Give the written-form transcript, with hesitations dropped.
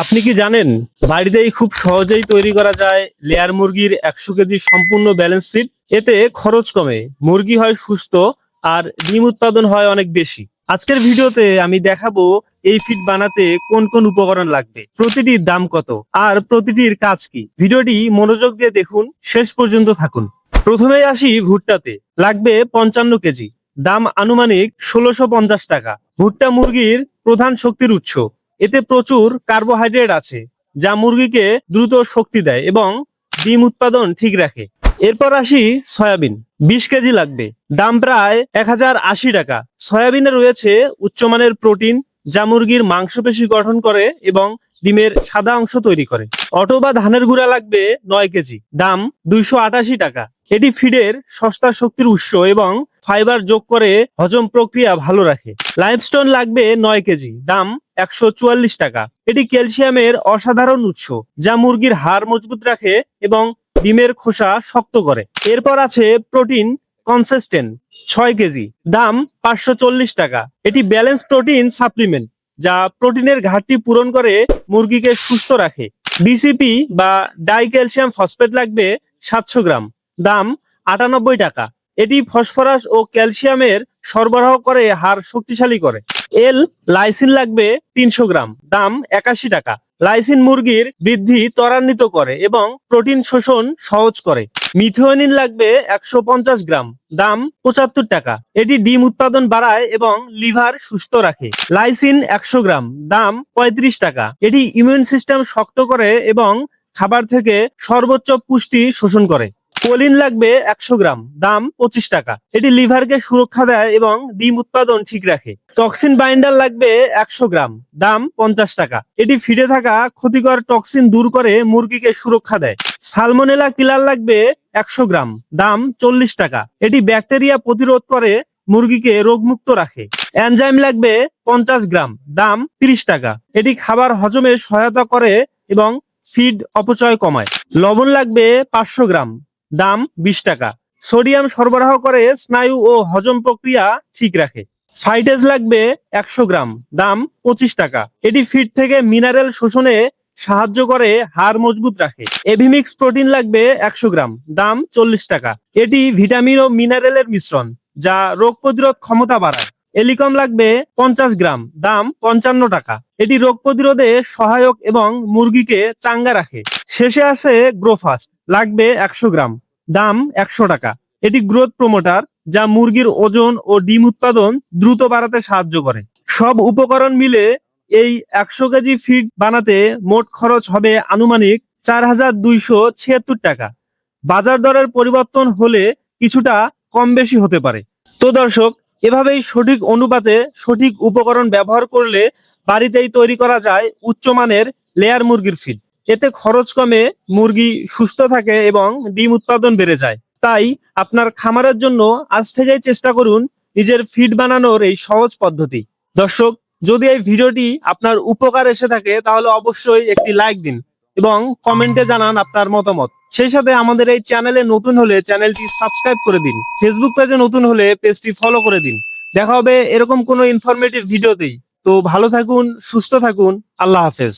আপনি কি জানেন বাড়িতেই খুব সহজেই তৈরি করা যায় লেয়ার মুরগির 100 কেজি সম্পূর্ণ ব্যালেন্স ফিড। এতে খরচ কমে, মুরগি হয় সুস্থ আর ডিম উৎপাদন হয় অনেক বেশি। আজকের ভিডিওতে আমি দেখাবো এই ফিড বানাতে কোন কোন উপকরণ লাগবে, প্রতিটির দাম কত আর প্রতিটির কাজ কি। ভিডিওটি মনোযোগ দিয়ে দেখুন, শেষ পর্যন্ত থাকুন। প্রথমেই আসি ভুট্টাতে। লাগবে 55 কেজি, দাম আনুমানিক 1650 টাকা। ভুট্টা মুরগির প্রধান শক্তির উৎস। এতে প্রচুর কার্বোহাইড্রেট আছে, যা মুরগিকে দ্রুত শক্তি দেয় এবং ডিম উৎপাদন ঠিক রাখে। এরপর আসি সয়াবিন। 20 কেজি লাগবে, দাম প্রায় 1080 টাকা। সয়াবিনে রয়েছে উচ্চমানের প্রোটিন, যা মুরগির মাংসপেশি গঠন করে এবং ডিমের সাদা অংশ তৈরি করে। অথবা ধানের গুঁড়া লাগবে 9 কেজি, দাম 288 টাকা। এটি ফিডের সস্তা শক্তির উৎস এবং ফাইবার যোগ করে হজম প্রক্রিয়া ভালো রাখে। লাইমস্টোন লাগবে 9 কেজি, দাম 144 টাকা। এটি ক্যালসিয়ামের অসাধারণ উৎস, যা মুরগির হাড় মজবুত রাখে এবং ডিমের খোসা শক্ত করে। এরপর আছে প্রোটিন কনসিস্টেন্ট 6 কেজি, দাম 540 টাকা। এটি ব্যালেন্স প্রোটিন সাপ্লিমেন্ট, যা প্রোটিনের ঘাটতি পূরণ করে মুরগিকে সুস্থ রাখে। ডিসিপি বা ডাই ক্যালসিয়াম ফসফেট লাগবে 700 গ্রাম, দাম 98 টাকা। এটি ফসফরাস ও ক্যালসিয়ামের সরবরাহ করে হাড় শক্তিশালী করে। এল লাইসিন লাগবে 300 গ্রাম, দাম 81 টাকা। লাইসিন মুরগির বৃদ্ধি ত্বরান্বিত করে এবং প্রোটিন শোষণ সহজ করে। মিথিওনিন লাগবে 150 গ্রাম, দাম 75 টাকা। এটি ডিম উৎপাদন বাড়ায় এবং লিভার সুস্থ রাখে। লাইসিন 100 গ্রাম, দাম 35 টাকা। এটি ইমিউন সিস্টেম শক্ত করে এবং খাবার থেকে সর্বোচ্চ পুষ্টি শোষণ করে। কোলিন লাগবে 100 গ্রাম, দাম 25 টাকা। এটি লিভারকে সুরক্ষা দেয় এবং ডিম উৎপাদন ঠিক রাখে। টক্সিন বাইন্ডার লাগবে 100 গ্রাম, দাম 50 টাকা। এটি ফিডে থাকা ক্ষতিকর টক্সিন দূর করে মুরগিকে সুরক্ষা দেয়। সালমোনেলা কিলার লাগবে 100 গ্রাম, দাম 40 টাকা। এটি ব্যাকটেরিয়া প্রতিরোধ করে মুরগিকে রোগমুক্ত রাখে। এনজাইম লাগবে 50 গ্রাম, দাম 30 টাকা। এটি খাবার হজমে সহায়তা করে এবং ফিড অপচয় কমায়। লবণ লাগবে 500 গ্রাম, দাম 20 টাকা। সোডিয়াম সরবরাহ করে স্নায়ু ও হজম প্রক্রিয়া ঠিক রাখে। ফাইটেজ লাগবে 100 গ্রাম, দাম 25 টাকা। এটি ফিড থেকে মিনারেল শোষণে সাহায্য করে হাড় মজবুত রাখে। এভিমিক্স প্রোটিন লাগবে 100 গ্রাম, দাম 40 টাকা। এটি ভিটামিন ও মিনারেলের মিশ্রণ, যা রোগ প্রতিরোধ ক্ষমতা বাড়ায়। এলিকম লাগবে 50 গ্রাম, দাম 55 টাকা। এটি রোগ প্রতিরোধে সহায়ক এবং মুরগিকে চাঙ্গা রাখে। শেষে আছে গ্রোফাস্ট, লাগবে 100 গ্রাম, দাম 100 টাকা। এটি গ্রোথ প্রমোটার, যা মুরগির ওজন ও ডিম উৎপাদন দ্রুত বাড়াতে সাহায্য করে। সব উপকরণ মিলে এই 100 কেজি ফিড বানাতে মোট খরচ হবে আনুমানিক 4276 টাকা। বাজার দরের পরিবর্তন হলে কিছুটা কম বেশি হতে পারে। তো দর্শক, এভাবেই সঠিক অনুপাতে সঠিক উপকরণ ব্যবহার করলে বাড়িতেই তৈরি করা যায় উচ্চমানের লেয়ার মুরগির ফিড। এতে খরচ কমে, মুরগি সুস্থ থাকে এবং ডিম উৎপাদন বেড়ে যায়। তাই আপনার খামারের জন্য আজ থেকেই চেষ্টা করুন নিজের ফিড বানানোর এই সহজ পদ্ধতি। দর্শক, যদি এই ভিডিওটি আপনার উপকার এসে থাকে তাহলে অবশ্যই একটি লাইক দিন এবং কমেন্টে জানান আপনার মতামত। সেই সাথে আমাদের এই চ্যানেলে নতুন হলে চ্যানেলটি সাবস্ক্রাইব করে দিন। ফেসবুক পেজে নতুন হলে পেজটি ফলো করে দিন। দেখা হবে এরকম কোনো ইনফরমেটিভ ভিডিওতেই। তো ভালো থাকুন, সুস্থ থাকুন। আল্লাহ হাফেজ।